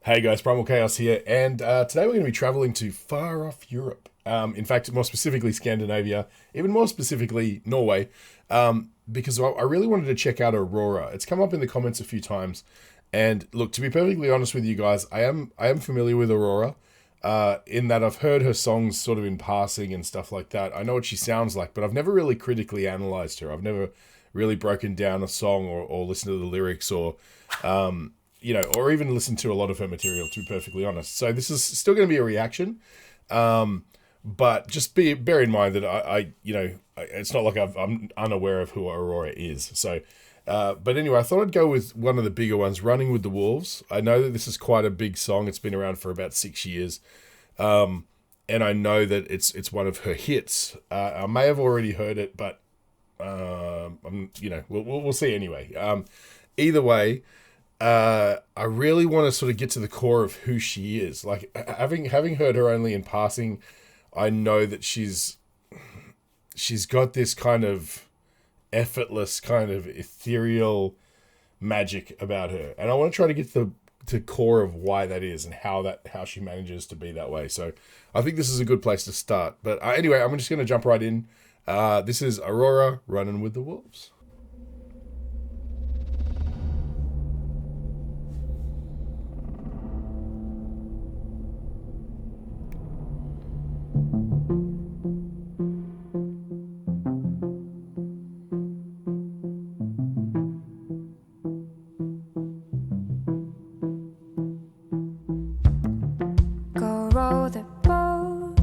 Hey guys, Primal Chaos here, and today we're going to be traveling to far off Europe. In fact, more specifically Scandinavia, even more specifically Norway, because I really wanted to check out Aurora. It's come up in the comments a few times, and look, to be perfectly honest with you guys, I am familiar with Aurora, in that I've heard her songs sort of in passing and stuff like that. I know what she sounds like, but I've never really critically analyzed her. I've never really broken down a song or listened to the lyrics or even listen to a lot of her material, to be perfectly honest. So this is still going to be a reaction, but just bear in mind that it's not like I'm unaware of who Aurora is. So, but anyway, I thought I'd go with one of the bigger ones, "Running with the Wolves." I know that this is quite a big song. It's been around for about 6 years, and I know that it's one of her hits. I may have already heard it, but we'll see anyway. Either way. I really want to sort of get to the core of who she is. Like having heard her only in passing, I know that she's got this kind of effortless, kind of ethereal magic about her, and I want to try to get to core of why that is and how she manages to be that way. So I think this is a good place to start. But anyway, I'm just going to jump right in. This is Aurora, "Running with the Wolves." Row the boat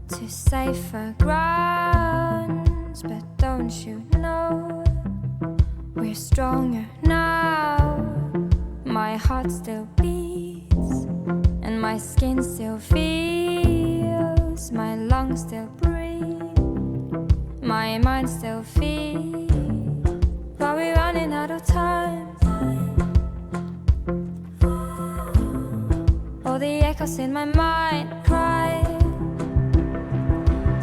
to safer grounds, but don't you know we're stronger now? My heart still beats and my skin still feels, my lungs still breathe, my mind still feels, but we're running out of time. The echoes in my mind cry,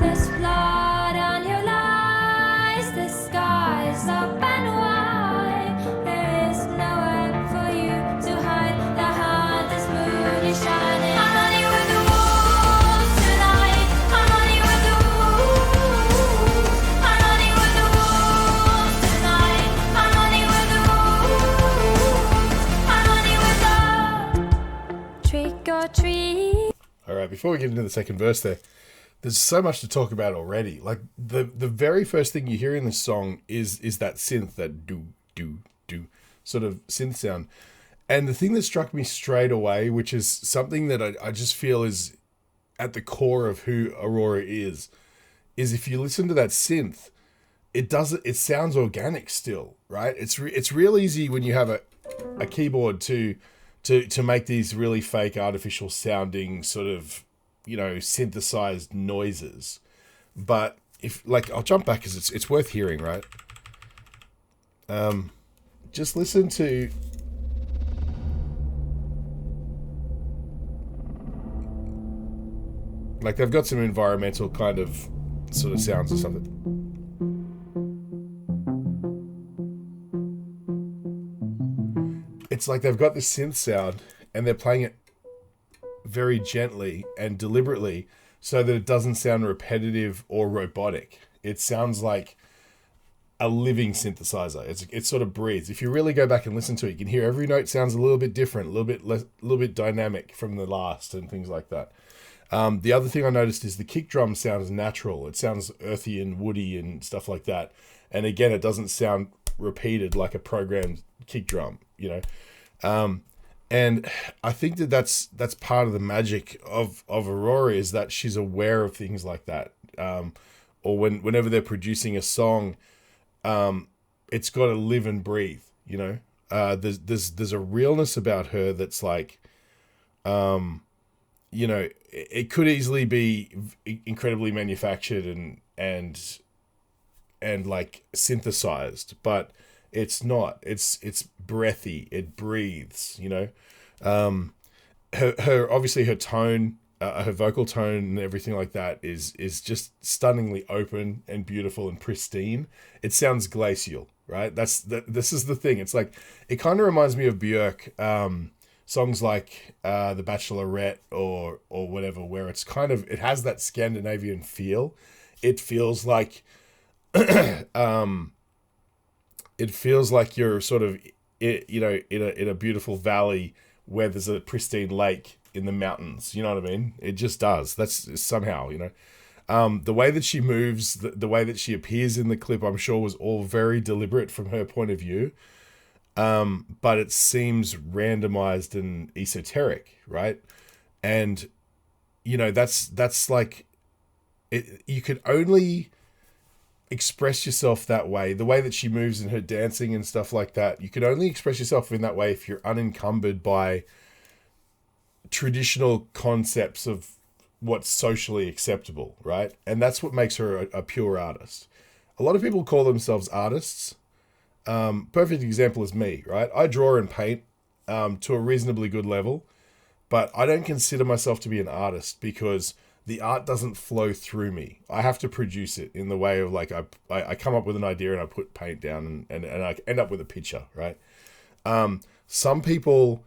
there's blood on your lies, the sky is up and wide, there is nowhere for you to hide, the heart this moon is shining. I'm running with the wolves tonight, I'm running with the wolves, I'm running with the wolves tonight, I'm running with the wolves, I'm running with the trick or treat. All right, before we get into the second verse there's so much to talk about already. Like the very first thing you hear in this song is that synth, that do do do sort of synth sound. And the thing that struck me straight away, which is something that I just feel is at the core of who Aurora is if you listen to that synth, it sounds organic still, right? It's real easy when you have a keyboard to make these really fake artificial sounding sort of, synthesized noises. But I'll jump back because it's worth hearing, right? Just listen to they've got some environmental kind of sort of sounds or something. It's like they've got this synth sound and they're playing it very gently and deliberately so that it doesn't sound repetitive or robotic. It sounds like a living synthesizer. It sort of breathes. If you really go back and listen to it, you can hear every note sounds a little bit different, a little bit dynamic from the last and things like that. The other thing I noticed is the kick drum sounds natural. It sounds earthy and woody and stuff like that. And again, it doesn't sound repeated like a programmed kick drum, and I think that's part of the magic of Aurora, is that she's aware of things like that. Or whenever they're producing a song, it's got to live and breathe, there's a realness about her that's like, it could easily be incredibly manufactured and like synthesized, but it's not. It's breathy. It breathes. Her obviously her tone, her vocal tone, and everything like that is just stunningly open and beautiful and pristine. It sounds glacial, right? This is the thing. It's like it kind of reminds me of Björk, songs like The Bachelorette or whatever, where it's kind of, it has that Scandinavian feel. It feels like it feels like you're sort of, you know, in a beautiful valley where there's a pristine lake in the mountains. You know what I mean? It just does. That's somehow, you know. The way that she moves, the way that she appears in the clip, I'm sure was all very deliberate from her point of view. But it seems randomized and esoteric, right? And, you know, that's like, you could only express yourself that way. The way that she moves in her dancing and stuff like that, you can only express yourself in that way if you're unencumbered by traditional concepts of what's socially acceptable, right? And that's what makes her a pure artist. A lot of people call themselves artists. Perfect example is me, right? I draw and paint to a reasonably good level, but I don't consider myself to be an artist because the art doesn't flow through me. I have to produce it in the way of like, I come up with an idea and I put paint down and I end up with a picture, right? Some people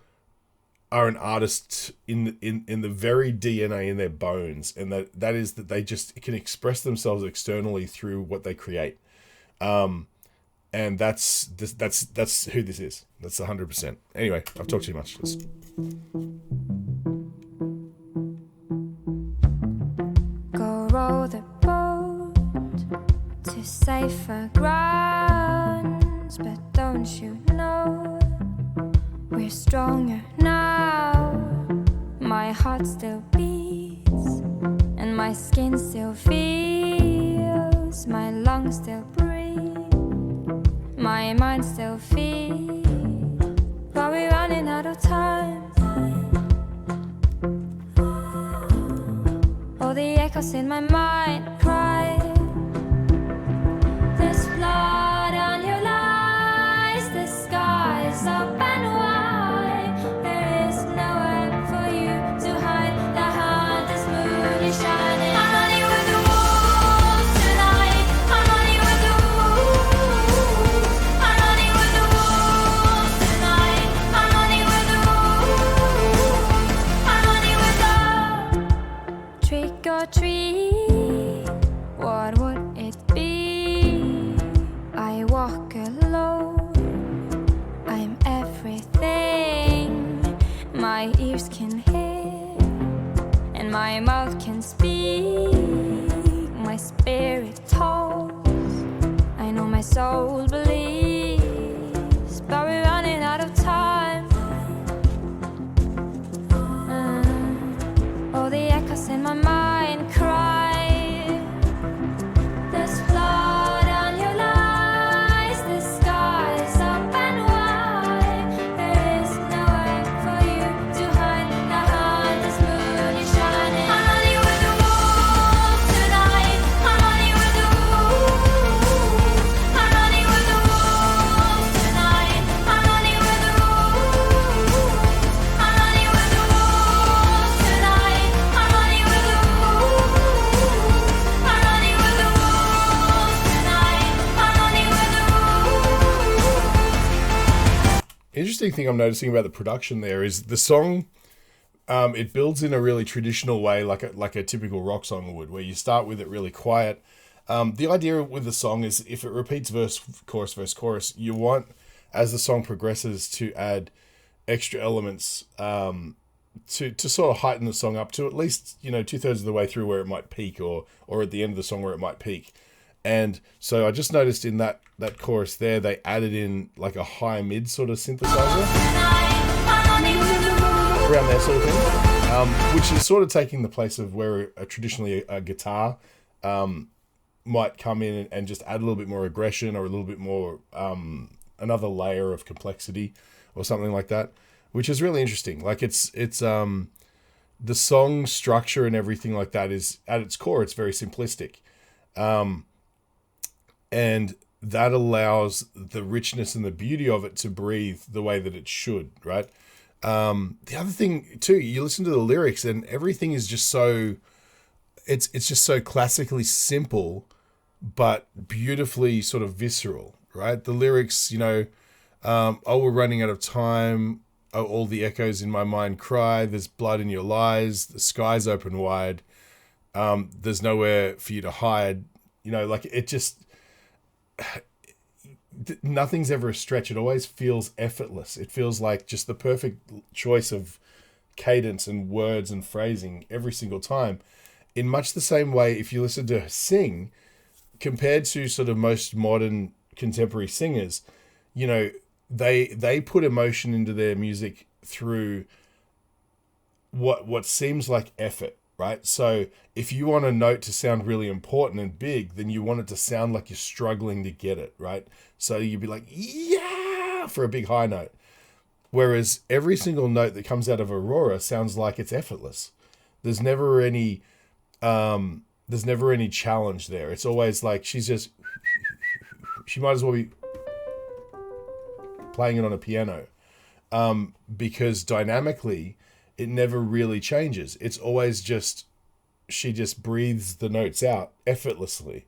are an artist in the very DNA in their bones, and that is that they just can express themselves externally through what they create. And that's who this is. That's 100%. Anyway, I've talked too much. Go row the boat to safer grounds, but don't you know we're stronger now? My heart still beats and my skin still feels, my lungs still breathe, my mind still feels, but we're running out of time. All the echoes in my mind cry, there's blood on your lies, the sky's up and wide, there is nowhere for you to hide, the hardest moon is shining. I'm running with the wolves tonight, I'm running with the wolves, I'm running with the wolves tonight, I'm running with the wolves, I'm running with the trick or treat, what would it be? I walk alone, I'm everything my ears can hear and my mouth can speak, my spirit talks, I know my soul believes, but we're running out of time. All the echoes in my mind cry, there's blood on your lies, the sky's up and wide, there is nowhere for you to hide, the hardest moon is shining. I'm running with the wolves tonight, I'm running with the wolves, I'm running with the wolves tonight, I'm running with the wolves, I'm running with the wolves tonight, I'm running with the wolves, I'm running with the wolves tonight, I'm running with the wolves. Interesting thing I'm noticing about the production there is the song, it builds in a really traditional way, like a typical rock song would, where you start with it really quiet. The idea with the song is if it repeats verse, chorus, you want, as the song progresses, to add extra elements to sort of heighten the song up to at least, you know, 2/3 of the way through where it might peak, or at the end of the song where it might peak. And so I just noticed in that chorus there, they added in like a high mid sort of synthesizer around there sort of thing, which is sort of taking the place of where traditionally a guitar might come in and just add a little bit more aggression or a little bit more another layer of complexity or something like that, which is really interesting. Like it's the song structure and everything like that is at its core, it's very simplistic. And that allows the richness and the beauty of it to breathe the way that it should, right? The other thing too, you listen to the lyrics and everything is just so, it's just so classically simple, but beautifully sort of visceral, right? The lyrics, you know, oh, we're running out of time. oh, all the echoes in my mind cry. There's blood in your lies. The sky's open wide. There's nowhere for you to hide. You know, like it just, nothing's ever a stretch. It always feels effortless. It feels like just the perfect choice of cadence and words and phrasing every single time. In much the same way, if you listen to her sing, compared to sort of most modern contemporary singers, you know, they put emotion into their music through what seems like effort, right? So if you want a note to sound really important and big, then you want it to sound like you're struggling to get it, right? So you'd be like, yeah, for a big high note. Whereas every single note that comes out of Aurora sounds like it's effortless. There's never any challenge there. It's always like she might as well be playing it on a piano, because dynamically it never really changes. It's always just, she just breathes the notes out effortlessly.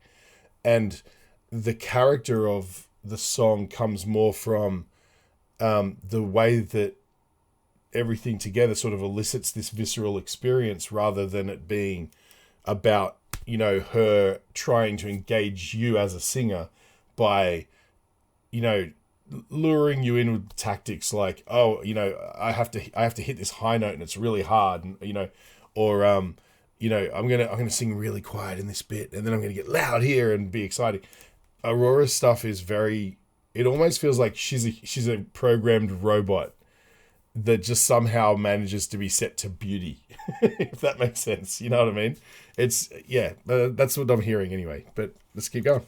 And the character of the song comes more from the way that everything together sort of elicits this visceral experience, rather than it being about, you know, her trying to engage you as a singer by, you know, luring you in with tactics like, oh, you know, I have to hit this high note and it's really hard, and, you know, or you know, I'm gonna sing really quiet in this bit and then I'm gonna get loud here and be exciting. Aurora's stuff is very, it almost feels like she's a programmed robot that just somehow manages to be set to beauty, if that makes sense. You know what I mean? It's, yeah, that's what I'm hearing anyway, but let's keep going.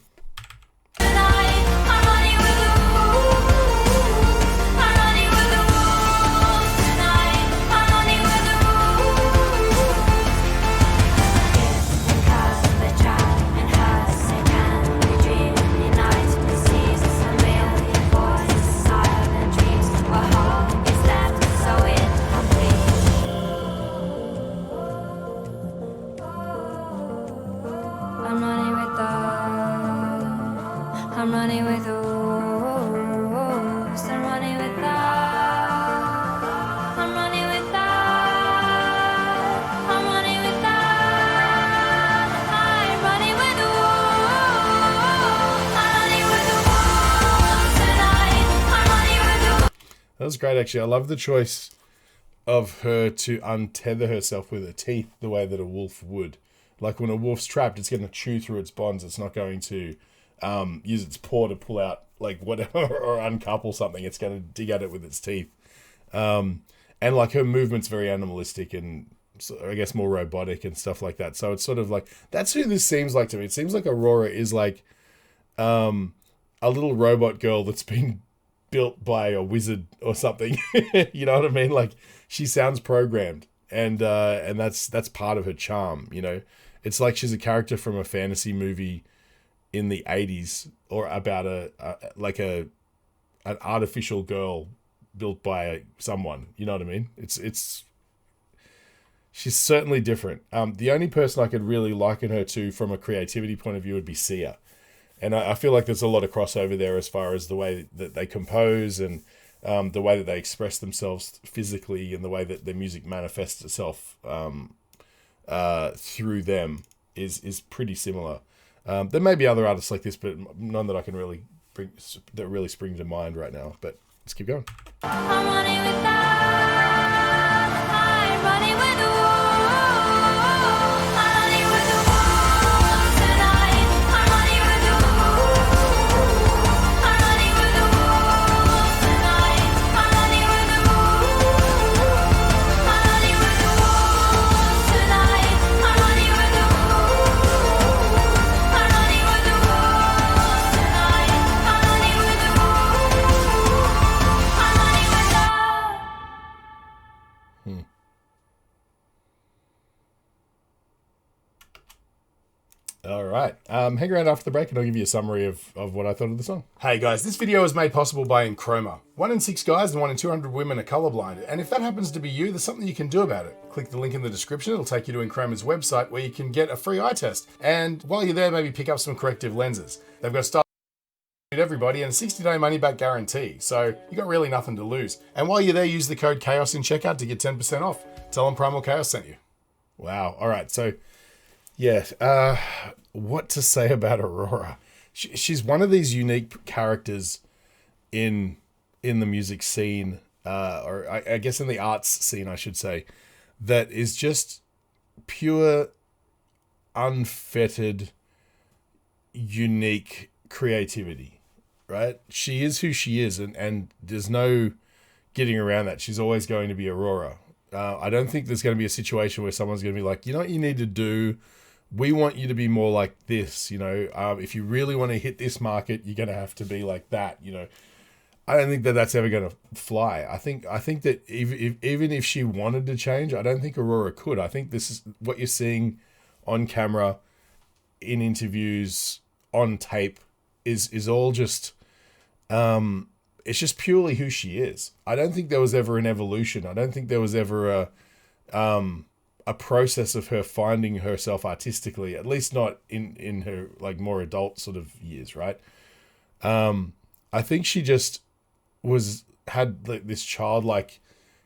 That was great, actually. I love the choice of her to untether herself with her teeth the way that a wolf would. Like when a wolf's trapped, it's going to chew through its bonds. It's not going to use its paw to pull out like whatever or uncouple something. It's going to dig at it with its teeth. And like her movement's very animalistic and I guess more robotic and stuff like that. So it's sort of like, that's who this seems like to me. It seems like Aurora is like a little robot girl that's been built by a wizard or something. You know what I mean? Like she sounds programmed, and that's part of her charm. You know, it's like she's a character from a fantasy movie in the 80s, or about an artificial girl built by someone. You know what I mean? It's she's certainly different. The only person I could really liken her to from a creativity point of view would be Sia. And I feel like there's a lot of crossover there as far as the way that they compose and the way that they express themselves physically and the way that their music manifests itself through them is pretty similar. There may be other artists like this, but none that I can really spring to mind right now. But let's keep going. I'm running with that. I'm running with the All right. Hang around after the break and I'll give you a summary of what I thought of the song. Hey guys, this video was made possible by Enchroma. 1 in 6 guys and 1 in 200 women are colorblind. And if that happens to be you, there's something you can do about it. Click the link in the description. It'll take you to Enchroma's website where you can get a free eye test. And while you're there, maybe pick up some corrective lenses. They've got Everybody, and a 60-day money-back guarantee, so you got really nothing to lose. And while you're there, use the code CHAOS in checkout to get 10% off. Tell them Primal Chaos sent you. Wow. All right. So, yeah. What to say about Aurora? She's one of these unique characters in the music scene, or I guess in the arts scene, I should say, that is just pure, unfettered, unique creativity. Right? She is who she is, and there's no getting around that. She's always going to be Aurora. I don't think there's going to be a situation where someone's going to be like, you know what you need to do? We want you to be more like this, if you really want to hit this market, you're going to have to be like that, I don't think that that's ever going to fly. I think that even if she wanted to change, I don't think Aurora could. I think this is what you're seeing on camera, in interviews, on tape, is all just, it's just purely who she is. I don't think there was ever an evolution. I don't think there was ever a process of her finding herself artistically, at least not in her like more adult sort of years, right? I think she just had like this childlike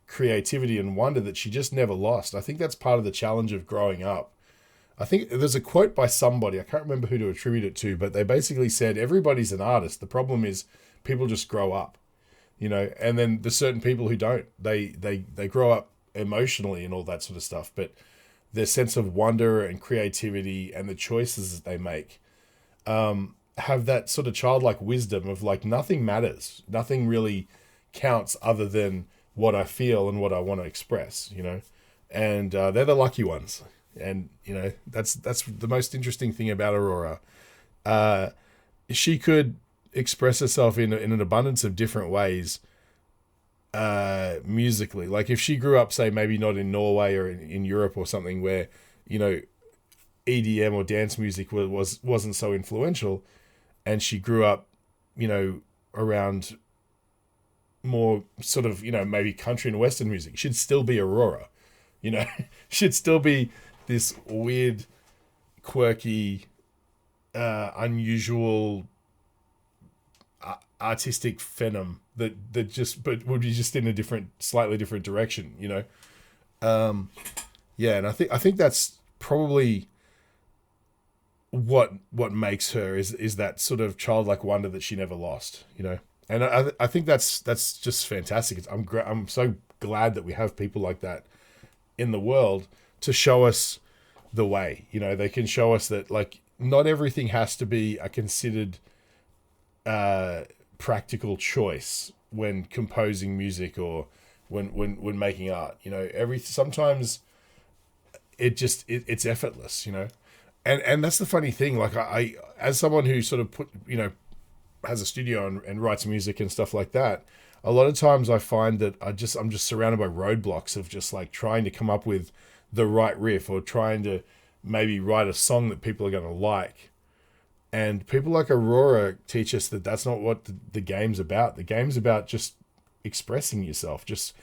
creativity and wonder that she just never lost. I think that's part of the challenge of growing up. I think there's a quote by somebody, I can't remember who to attribute it to, but they basically said, everybody's an artist. The problem is people just grow up, and then there's certain people who don't. They grow up emotionally and all that sort of stuff, but their sense of wonder and creativity and the choices that they make have that sort of childlike wisdom of like, nothing matters. Nothing really counts other than what I feel and what I want to express, and they're the lucky ones. And, that's the most interesting thing about Aurora. She could express herself in an abundance of different ways musically. Like if she grew up, say, maybe not in Norway or in Europe or something where, EDM or dance music wasn't so influential, and she grew up, around more sort of, maybe country and Western music, she'd still be Aurora, she'd still be this weird, quirky, unusual, artistic phenom that but would be just in a slightly different direction, and I think that's probably what makes her is that sort of childlike wonder that she never lost, and I think that's just fantastic. I'm so glad that we have people like that in the world to show us the way. They can show us that like not everything has to be a considered practical choice when composing music or when making art. Sometimes it's effortless, and that's the funny thing. Like I as someone who sort of has a studio and writes music and stuff like that, a lot of times I find that I'm just surrounded by roadblocks of just like trying to come up with the right riff or trying to maybe write a song that people are going to like. And people like Aurora teach us that that's not what the game's about. The game's about just expressing yourself, just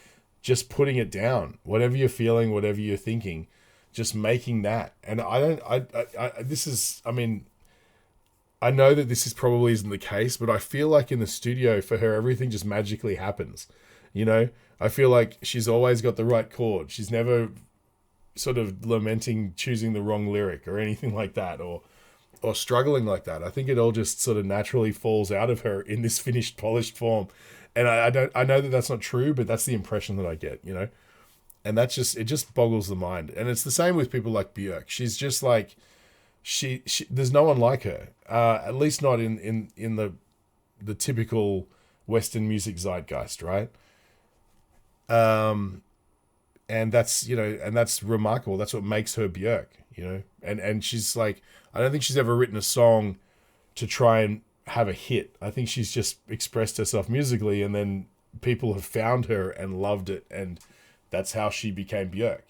putting it down, whatever you're feeling, whatever you're thinking, just making that. And I know that this probably isn't the case, but I feel like in the studio for her, everything just magically happens. I feel like she's always got the right chord. She's never sort of lamenting choosing the wrong lyric or anything like that, or struggling like that. I think it all just sort of naturally falls out of her in this finished, polished form. And I know that that's not true, but that's the impression that I get, and it just boggles the mind. And it's the same with people like Björk. She's just like, she there's no one like her, at least not in the typical Western music zeitgeist, right? And that's remarkable. That's what makes her Björk, and she's like, I don't think she's ever written a song to try and have a hit. I think she's just expressed herself musically, and then people have found her and loved it, and that's how she became Björk,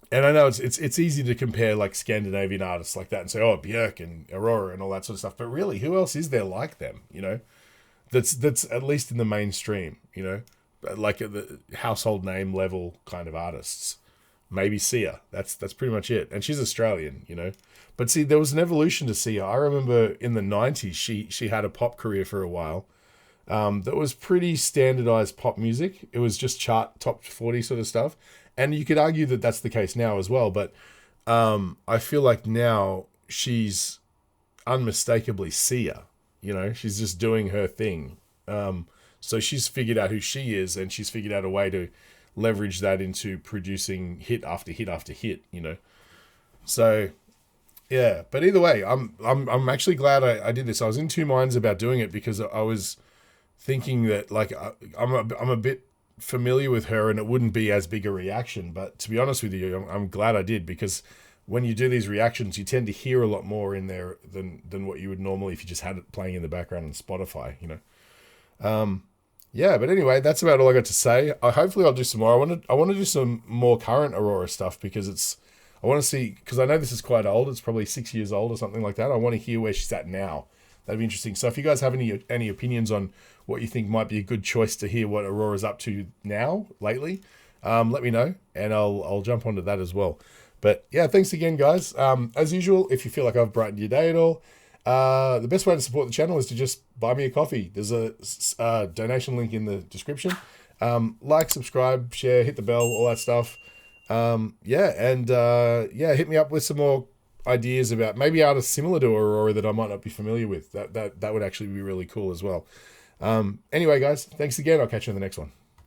and I know it's easy to compare like Scandinavian artists like that and say, oh, Björk and Aurora and all that sort of stuff, but really, who else is there like them? That's at least in the mainstream, like at the household name level kind of artists. maybe Sia. That's pretty much it. And she's Australian, you know. But see, there was an evolution to Sia. I remember in the 90s, she had a pop career for a while. That was pretty standardized pop music. It was just chart top 40 sort of stuff. And you could argue that that's the case now as well. But I feel like now she's unmistakably Sia. You know, she's just doing her thing. So she's figured out who she is, and she's figured out a way to leverage that into producing hit after hit after hit, you know. So yeah, but either way, I'm actually glad I did this. I was in two minds about doing it because I was thinking that like I'm a bit familiar with her and it wouldn't be as big a reaction. But to be honest with you, I'm glad I did, because when you do these reactions, you tend to hear a lot more in there than what you would normally if you just had it playing in the background on Spotify, you know. Yeah, but anyway, that's about all I got to say. Hopefully I'll do some more. I want to do some more current Aurora stuff, because I want to see, because I know this is quite old. It's probably 6 years old or something like that. I want to hear where she's at now. That'd be interesting. So if you guys have any opinions on what you think might be a good choice to hear what Aurora's up to now, lately, let me know, and I'll jump onto that as well. But yeah, thanks again, guys. As usual, if you feel like I've brightened your day at all, the best way to support the channel is to just buy me a coffee. There's a donation link in the description. Like, subscribe, share, hit the bell, all that stuff. Yeah, and hit me up with some more ideas about maybe artists similar to Aurora that I might not be familiar with. That would actually be really cool as well. Anyway, guys, thanks again. I'll catch you in the next one.